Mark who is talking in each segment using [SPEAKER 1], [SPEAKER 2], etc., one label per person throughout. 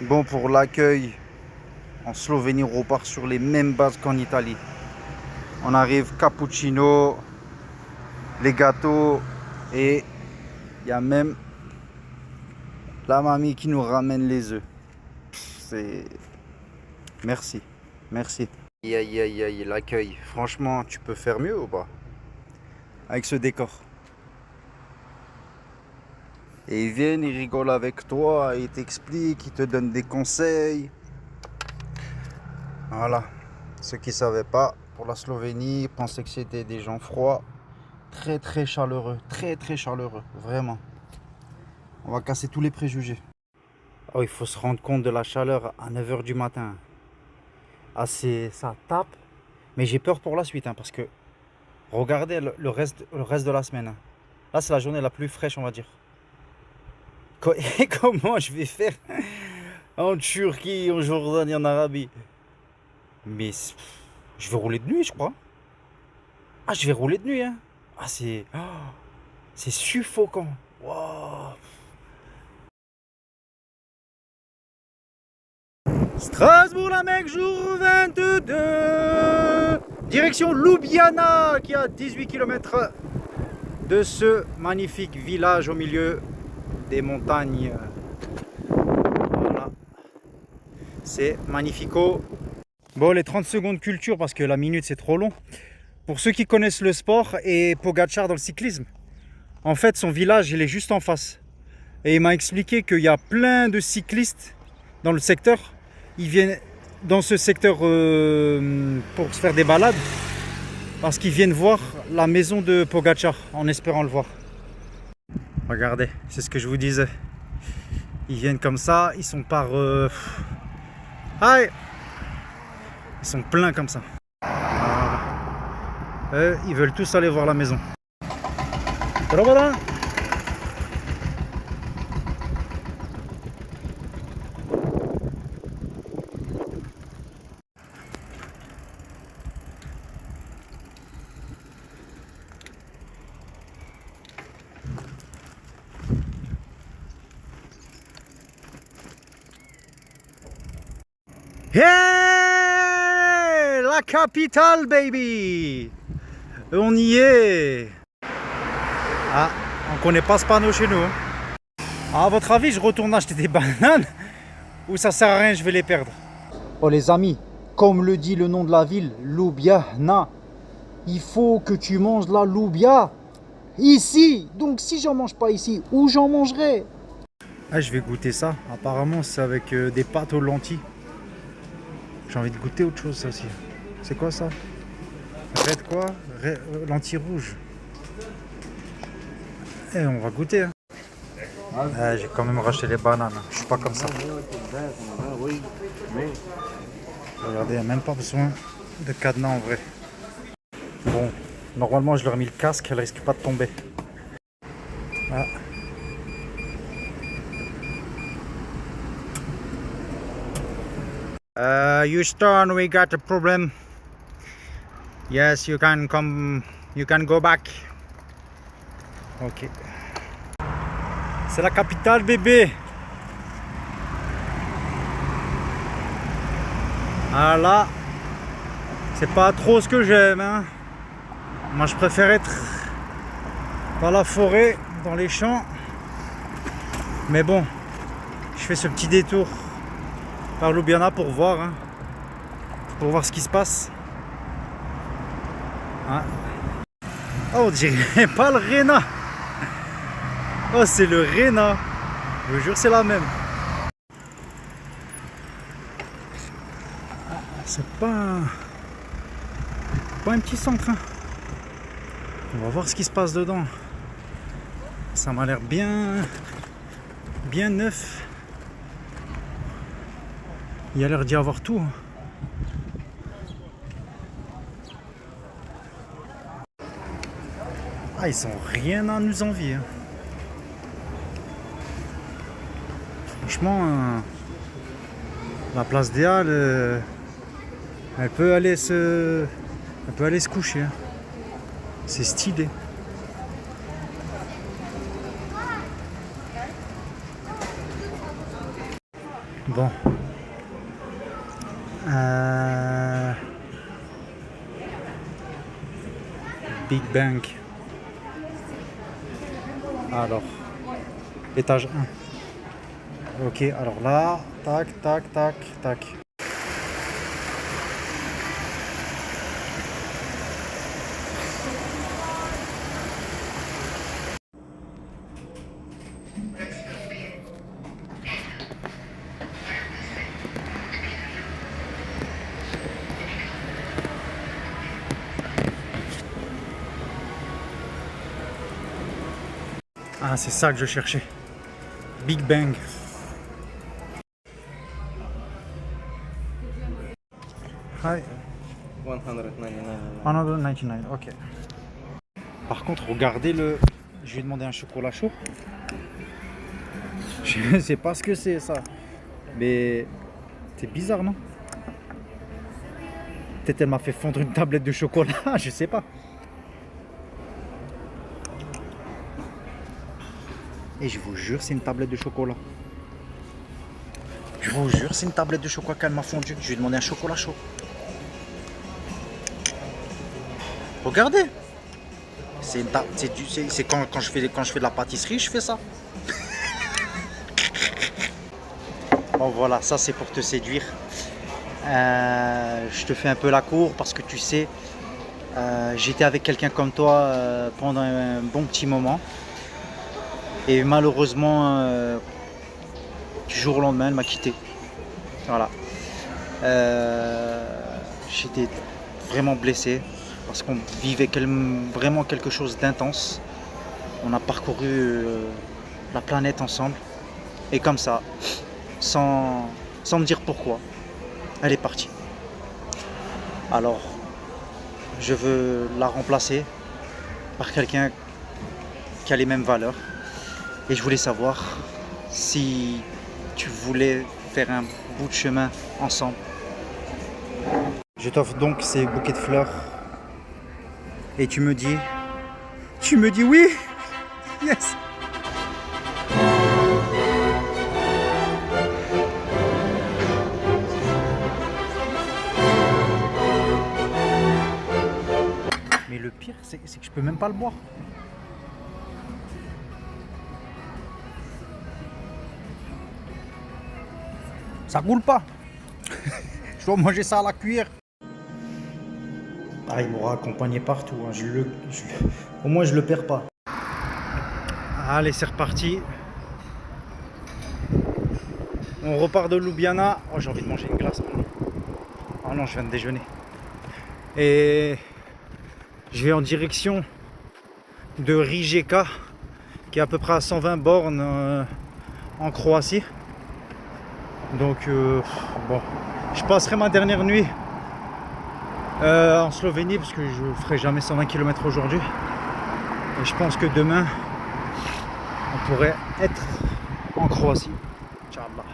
[SPEAKER 1] Bon, pour l'accueil, en Slovénie, on repart sur les mêmes bases qu'en Italie. On arrive cappuccino, les gâteaux et il y a même la mamie qui nous ramène les œufs. C'est... Merci, merci. Aïe aïe aïe aïe, l'accueil. Franchement, tu peux faire mieux ou pas? Avec ce décor. Et ils viennent, ils rigolent avec toi, ils t'expliquent, ils te donnent des conseils. Voilà. Ceux qui ne savaient pas, pour la Slovénie, ils pensaient que c'était des gens froids. Très très chaleureux, très chaleureux, vraiment. On va casser tous les préjugés. Oh, il faut se rendre compte de la chaleur à 9 h du matin. Ah, ça tape. Mais j'ai peur pour la suite, hein, parce que regardez le reste de la semaine. Hein. Là, c'est la journée la plus fraîche, on va dire. Et comment je vais faire en Turquie, en Jordanie, en Arabie? Mais je vais rouler de nuit, je crois. Ah, je vais rouler de nuit, hein. Ah, c'est suffocant. Wow. Strasbourg, la Mecque, jour 22. Direction Ljubljana, qui est à 18 km de ce magnifique village au milieu des montagnes. Voilà. C'est magnifico. Bon, les 30 secondes culture, parce que la minute c'est trop long. Pour ceux qui connaissent le sport et Pogacar dans le cyclisme, en fait son village il est juste en face. Et il m'a expliqué qu'il y a plein de cyclistes dans le secteur. Ils viennent dans ce secteur pour se faire des balades. Parce qu'ils viennent voir la maison de Pogacar en espérant le voir. Regardez, c'est ce que je vous disais. Ils viennent comme ça, ils sont par... Ils sont pleins comme ça. Ils veulent tous aller voir la maison. Voilà. Hey, la capitale, baby! On y est! Ah, on connaît pas ce panneau chez nous. Hein. À votre avis, je retourne acheter des bananes ou ça sert à rien, je vais les perdre? Oh les amis, comme le dit le nom de la ville, Ljubljana, il faut que tu manges la loubia ici. Donc si j'en mange pas ici, où j'en mangerai? Ah, je vais goûter ça. Apparemment, c'est avec des pâtes aux lentilles. J'ai envie de goûter autre chose, ça aussi. C'est quoi ça? Red quoi? Lentilles rouges. Eh, on va goûter. Hein. J'ai quand même racheté les bananes. Je suis pas comme ça. Regardez, il n'y a même pas besoin de cadenas en vrai. Bon, normalement je leur ai mis le casque, elle risque pas de tomber. Ah. Houston, we got a problem. Yes, you can come, you can go back. Ok. C'est la capitale, bébé. Ah là, c'est pas trop ce que j'aime. Hein. Moi, je préfère être dans la forêt, dans les champs. Mais bon, je fais ce petit détour par Ljubljana pour voir, hein, pour voir ce qui se passe. Hein. Oh, on dirait pas le Rena. Oh, c'est le Rena. Je vous jure, c'est la même. C'est pas un petit centre. Hein. On va voir ce qui se passe dedans. Ça m'a l'air bien neuf. Il y a l'air d'y avoir tout. Ah, ils sont rien à nous envier. Hein. Franchement, la place des Halles, elle peut aller se coucher. Hein. C'est stylé. Bon. Big Bang. Alors, étage 1. Ok, alors là, tac, tac, tac, tac. Ah, c'est ça que je cherchais. Big Bang. Hi. 199, ok. Par contre, regardez le... Je lui ai demandé un chocolat chaud. Je ne sais pas ce que c'est ça. Mais c'est bizarre, non? Peut-être elle m'a fait fondre une tablette de chocolat, je sais pas. Et je vous jure, c'est une tablette de chocolat. Je vous jure, c'est une tablette de chocolat qu'elle m'a fondue. Je lui ai demandé un chocolat chaud. Regardez. C'est quand je fais de la pâtisserie, je fais ça. Bon voilà, ça c'est pour te séduire. Je te fais un peu la cour parce que tu sais, j'étais avec quelqu'un comme toi pendant un bon petit moment. Et malheureusement, du jour au lendemain, elle m'a quitté. Voilà. J'étais vraiment blessé parce qu'on vivait vraiment quelque chose d'intense. On a parcouru la planète ensemble. Et comme ça, sans me dire pourquoi, elle est partie. Alors, je veux la remplacer par quelqu'un qui a les mêmes valeurs. Et je voulais savoir si tu voulais faire un bout de chemin ensemble. Je t'offre donc ces bouquets de fleurs. Et tu me dis oui. Yes. Mais le pire, c'est que je peux même pas le boire. Ça coule pas. Je dois manger ça à la cuillère. Ah, il m'aura accompagné partout. Hein. Au moins, je le perds pas. Allez, c'est reparti. On repart de Ljubljana. Oh, j'ai envie de manger une glace. Oh non, je viens de déjeuner. Et je vais en direction de Rijeka, qui est à peu près à 120 bornes en Croatie. Donc, bon, je passerai ma dernière nuit en Slovénie parce que je ne ferai jamais 120 km aujourd'hui. Et je pense que demain, on pourrait être en Croatie. Inch'Allah.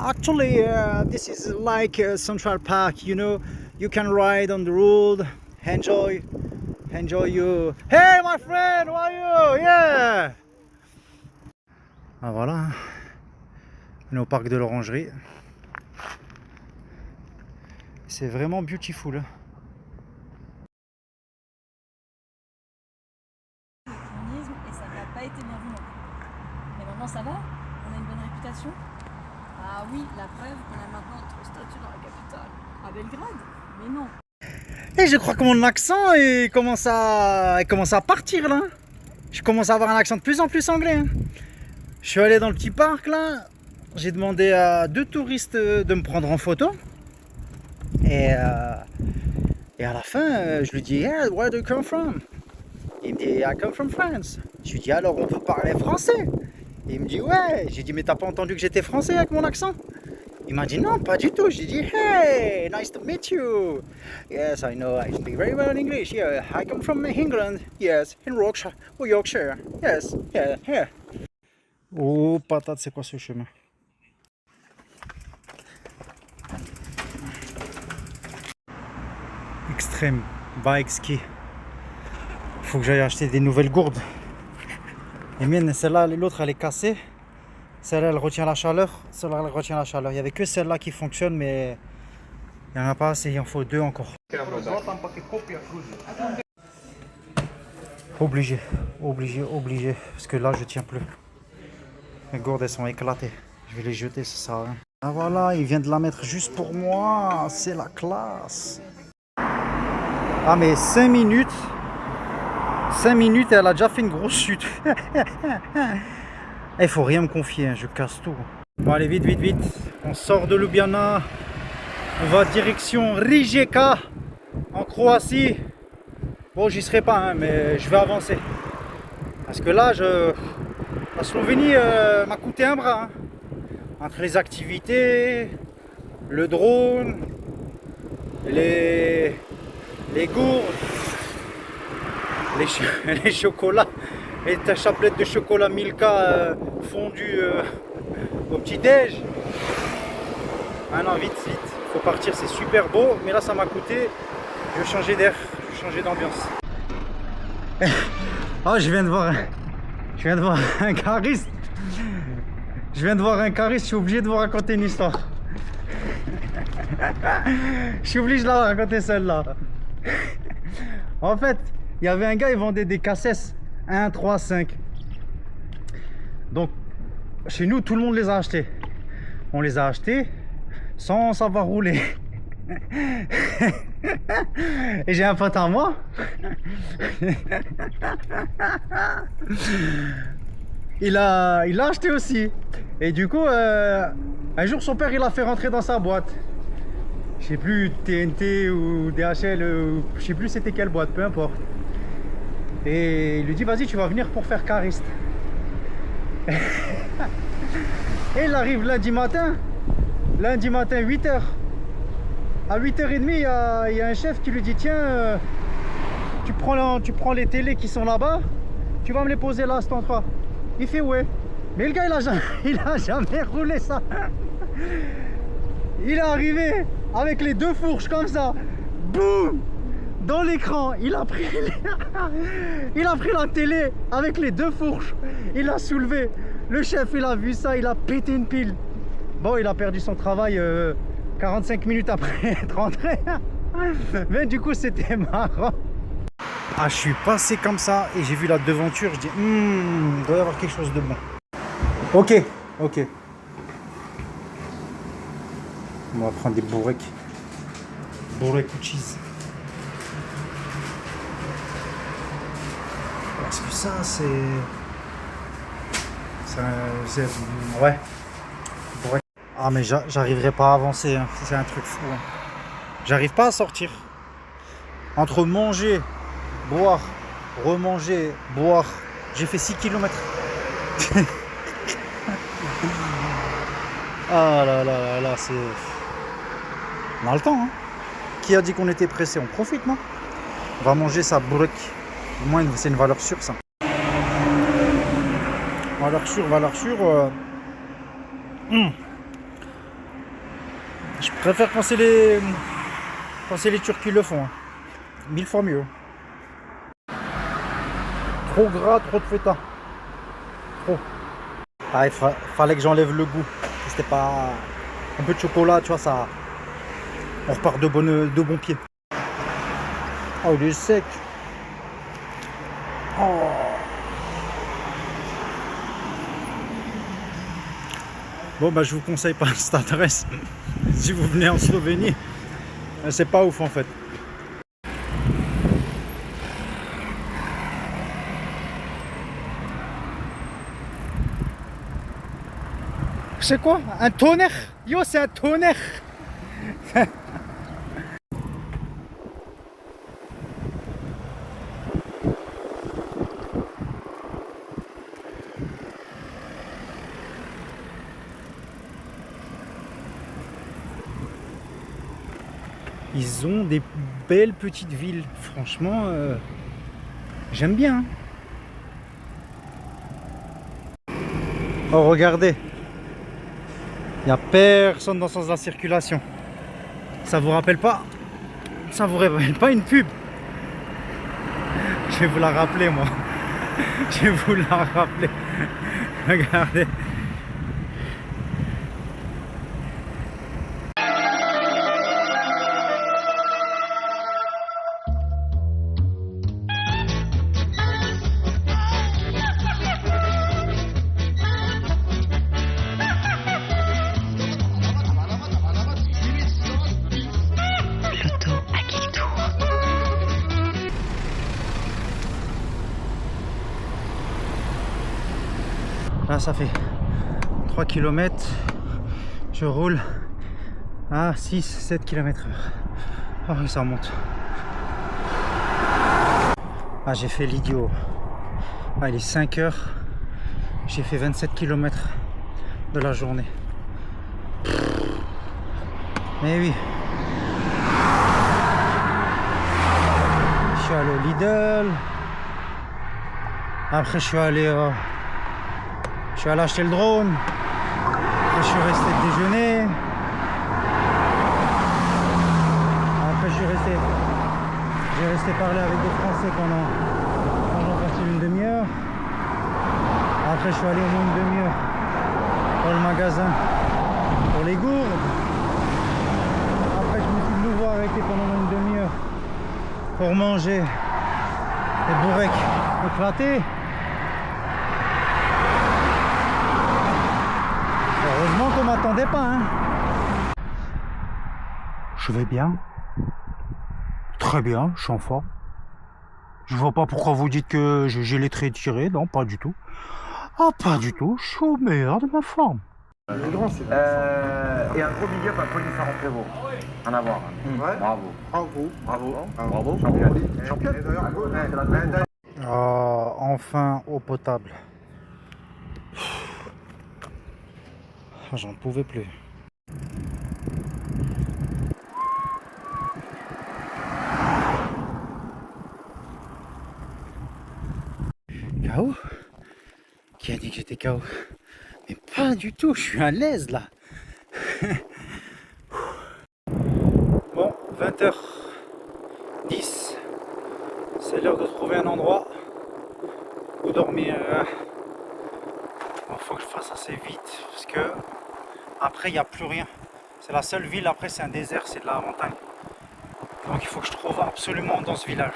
[SPEAKER 1] Actually, this is like Central Park, you know. You can ride on the road, enjoy you. Hey, my friend, how are you? Yeah. Ah voilà, on est au parc de l'Orangerie. C'est vraiment beautiful.
[SPEAKER 2] Et ça n'a pas été bien vu non plus. Mais maintenant ça va, on a une bonne réputation. Ah oui, la preuve, on a maintenant notre statut dans la capitale, à Belgrade. Mais non.
[SPEAKER 1] Et je crois que mon accent il commence à partir là. Je commence à avoir un accent de plus en plus anglais. Hein. Je suis allé dans le petit parc là. J'ai demandé à 2 touristes de me prendre en photo. Et à la fin, je lui dis hey, where do you come from? Il me dit I come from France. Je lui dis alors on peut parler français? Il me dit ouais. J'ai dit mais t'as pas entendu que j'étais français avec mon accent? Il m'a dit non, pas du tout. J'ai dit hey, nice to meet you. Yes, I know. I speak very well English. Yeah, I come from England. Yes, in Yorkshire. Oh, Yorkshire. Yes, yeah, yeah. Oh, patate, c'est quoi ce chemin? Extrême bike ski. Faut que j'aille acheter des nouvelles gourdes. Les miennes, celle-là, l'autre elle est cassée. Celle-là elle retient la chaleur. Celle-là elle retient la chaleur. Il n'y avait que celle-là qui fonctionne, mais il n'y en a pas assez. Il en faut deux encore. Obligé, obligé. Parce que là je tiens plus. Les gourdes elles sont éclatées. Je vais les jeter, ça sert à rien. Ah voilà, il vient de la mettre juste pour moi. C'est la classe. Ah mais 5 minutes. 5 minutes et elle a déjà fait une grosse chute. Il faut rien me confier, hein, je casse tout. Bon allez, vite. On sort de Ljubljana. On va direction Rijeka, en Croatie. Bon, j'y serai pas, hein, mais je vais avancer. Parce que là, la Slovénie m'a coûté un bras. Hein. Entre les activités, le drone, les gourdes, les chocolats, et ta chaplette de chocolat Milka fondu au petit-déj. Ah non, vite, faut partir, c'est super beau, mais là ça m'a coûté. Je vais changer d'air, je vais changer d'ambiance. Oh, je viens de voir un cariste. Je suis obligé de vous raconter une histoire. Je suis obligé de la raconter celle-là. En fait, il y avait un gars, il vendait des cassettes 1, 3, 5. Donc, chez nous, tout le monde les a achetés. On les a achetés sans savoir rouler. Et j'ai un pote à moi. Il a acheté aussi. Et du coup, un jour, son père, il l'a fait rentrer dans sa boîte. Je sais plus, TNT ou DHL, je sais plus c'était quelle boîte, peu importe. Et il lui dit, vas-y, tu vas venir pour faire cariste. Et il arrive lundi matin, 8h. À 8h30, il y a un chef qui lui dit, tiens, tu prends les télés qui sont là-bas, tu vas me les poser là à cet endroit. Il fait ouais. Mais le gars, il a jamais roulé ça. Il est arrivé avec les deux fourches comme ça. Boum! Dans l'écran, il a pris la télé avec les deux fourches. Il l'a soulevé. Le chef, il a vu ça, il a pété une pile. Bon, il a perdu son travail 45 minutes après être rentré. Mais du coup, c'était marrant. Ah, je suis passé comme ça et j'ai vu la devanture. Je dis, il doit y avoir quelque chose de bon. Ok. On va prendre des bourrecs. Bourrecs ou cheese. Parce que ça, c'est... Ouais. Bourrecs. Ah, mais j'arriverai pas à avancer. Hein. C'est un truc fou. Hein. J'arrive pas à sortir. Entre manger, boire, remanger, boire. J'ai fait 6 km. Ah là, c'est... On a le temps, hein. Qui a dit qu'on était pressé? On profite, non? On va manger sa burek. Au moins, c'est une valeur sûre, ça. Valeur sûre. Je préfère quand c'est les Turcs qui le font. Hein. 1000 fois mieux. Trop gras, trop de feta. Trop. Ah, il fallait que j'enlève le goût. C'était pas... Un peu de chocolat, tu vois, ça... On repart de bon pied. Oh, il est sec. Oh. Bon, bah, je vous conseille pas cette adresse. Si vous venez en Slovénie, c'est pas ouf en fait. C'est quoi? Un tonnerre? Yo, c'est un tonnerre. Ils ont des belles petites villes. Franchement, j'aime bien. Oh, regardez. Il n'y a personne dans le sens de la circulation. Ça vous rappelle pas? Ça vous rappelle pas une pub? Je vais vous la rappeler, moi. Je vais vous la rappeler. Regardez. Là, ça fait 3 km. Je roule à 6-7 km/h. Oh, oui, ça remonte. Ah, j'ai fait l'idiot. Ah, il est 5 heures. J'ai fait 27 km de la journée. Mais oui. Je suis allé au Lidl. Après, je suis allé acheter le drone. Après, je suis resté déjeuner. Après, j'ai resté parler avec des Français pendant facile une demi-heure. Après, je suis allé au moins une demi-heure dans le magasin pour les gourdes. Après, je me suis de nouveau arrêté pendant une demi-heure pour manger des bourrecs éclatés. Heureusement qu'on m'attendait pas, hein. Je vais bien. Très bien, je suis en forme. Je vois pas pourquoi vous dites que j'ai les traits tirés. Non, pas du tout. Ah, pas du tout. Je suis au meilleur de ma forme.
[SPEAKER 3] Et un gros big up à Paulissa Prévost. En avoir. Ouais. Bravo. Bravo. Champion.
[SPEAKER 1] Ah, enfin eau potable. Ah, j'en pouvais plus. KO? Qui a dit que j'étais KO? Mais pas du tout, je suis à l'aise là. Bon, 20h10. C'est l'heure de trouver un endroit où dormir. Il faut que je fasse assez vite parce que après il n'y a plus rien. C'est la seule ville, après c'est un désert, c'est de la montagne. Donc il faut que je trouve absolument dans ce village.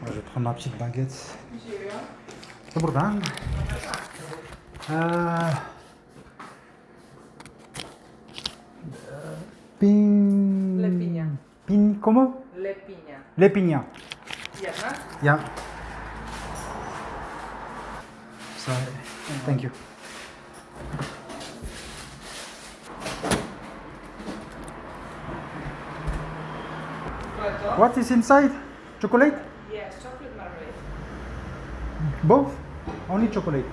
[SPEAKER 1] Je vais prendre ma petite baguette. Добрый день.
[SPEAKER 4] Le piña.
[SPEAKER 1] Comment?
[SPEAKER 4] Le piña.
[SPEAKER 1] Les piñas.
[SPEAKER 4] Jedna.
[SPEAKER 1] Yeah. So, thank you. What is inside? Chocolate?
[SPEAKER 4] Yes, chocolate marmalade.
[SPEAKER 1] Both? Only chocolate.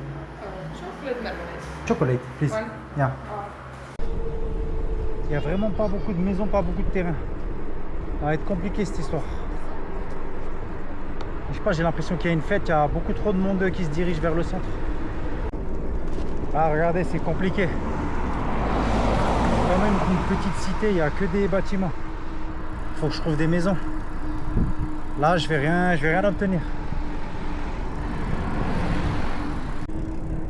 [SPEAKER 4] Chocolate marmalade.
[SPEAKER 1] Chocolate, please.
[SPEAKER 4] One.
[SPEAKER 1] Yeah. Il n'y a vraiment pas beaucoup de maisons, pas beaucoup de terrain. Ça va être compliqué cette histoire. Je sais pas, j'ai l'impression qu'il y a une fête, il y a beaucoup trop de monde qui se dirige vers le centre. Ah, regardez, c'est compliqué. Quand même une petite cité, il n'y a que des bâtiments. Il faut que je trouve des maisons. Là, je vais rien obtenir.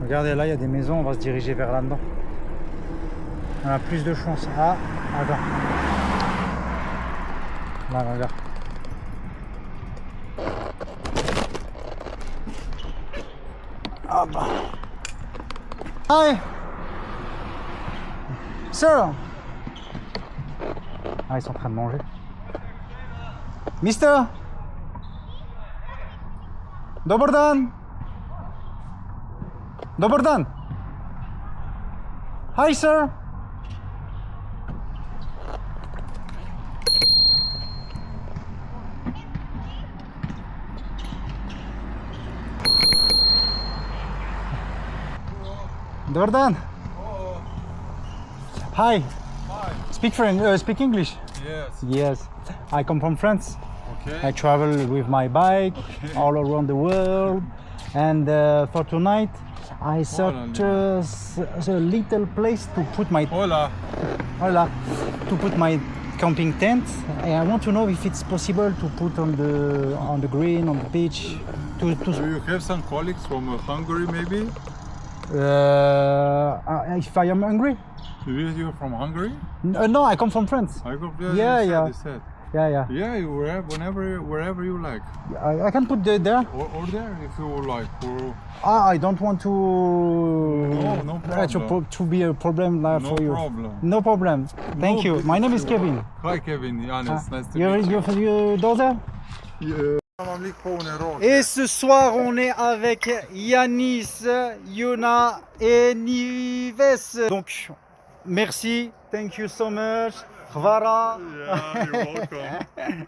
[SPEAKER 1] Regardez, là, il y a des maisons, on va se diriger vers là-dedans. On a plus de chance. Ah, attends. Là, regarde. Ah bah. Hi. Sir. Ah, ils sont en train de manger. Mister. Добър ден. Добър ден. Hi, sir. Добър ден. Hi. Speak French, speak English.
[SPEAKER 5] Yes.
[SPEAKER 1] Yes. I come from France.
[SPEAKER 5] Okay.
[SPEAKER 1] I travel with my bike all around the world. And for tonight, I search a little place to put my
[SPEAKER 5] Hola.
[SPEAKER 1] to put my camping tent. And I want to know if it's possible to put on the green, on the beach.
[SPEAKER 5] Do you have some colleagues from Hungary, maybe?
[SPEAKER 1] If I am hungry?
[SPEAKER 5] You're from Hungary?
[SPEAKER 1] No, I come from France.
[SPEAKER 5] I go,
[SPEAKER 1] Yeah,
[SPEAKER 5] you
[SPEAKER 1] yeah.
[SPEAKER 5] said.
[SPEAKER 1] Yeah.
[SPEAKER 5] Yeah, you wherever you like.
[SPEAKER 1] I can put there.
[SPEAKER 5] Or there, if you like. Or...
[SPEAKER 1] I don't want to.
[SPEAKER 5] No problem.
[SPEAKER 1] To be a problem for you.
[SPEAKER 5] No problem.
[SPEAKER 1] No problem. Thank you. My name is Kevin.
[SPEAKER 5] Hi Kevin, Yanis, nice to meet you.
[SPEAKER 1] Your daughter? Et ce soir, on est avec Yanis, Yona et Nives. Donc, merci. Thank you so much. Voilà.
[SPEAKER 5] Yeah, you're welcome.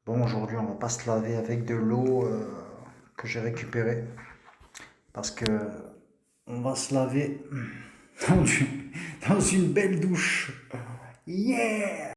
[SPEAKER 1] Bon, aujourd'hui, on va pas se laver avec de l'eau que j'ai récupérée. Parce que on va se laver dans une belle douche. Yeah!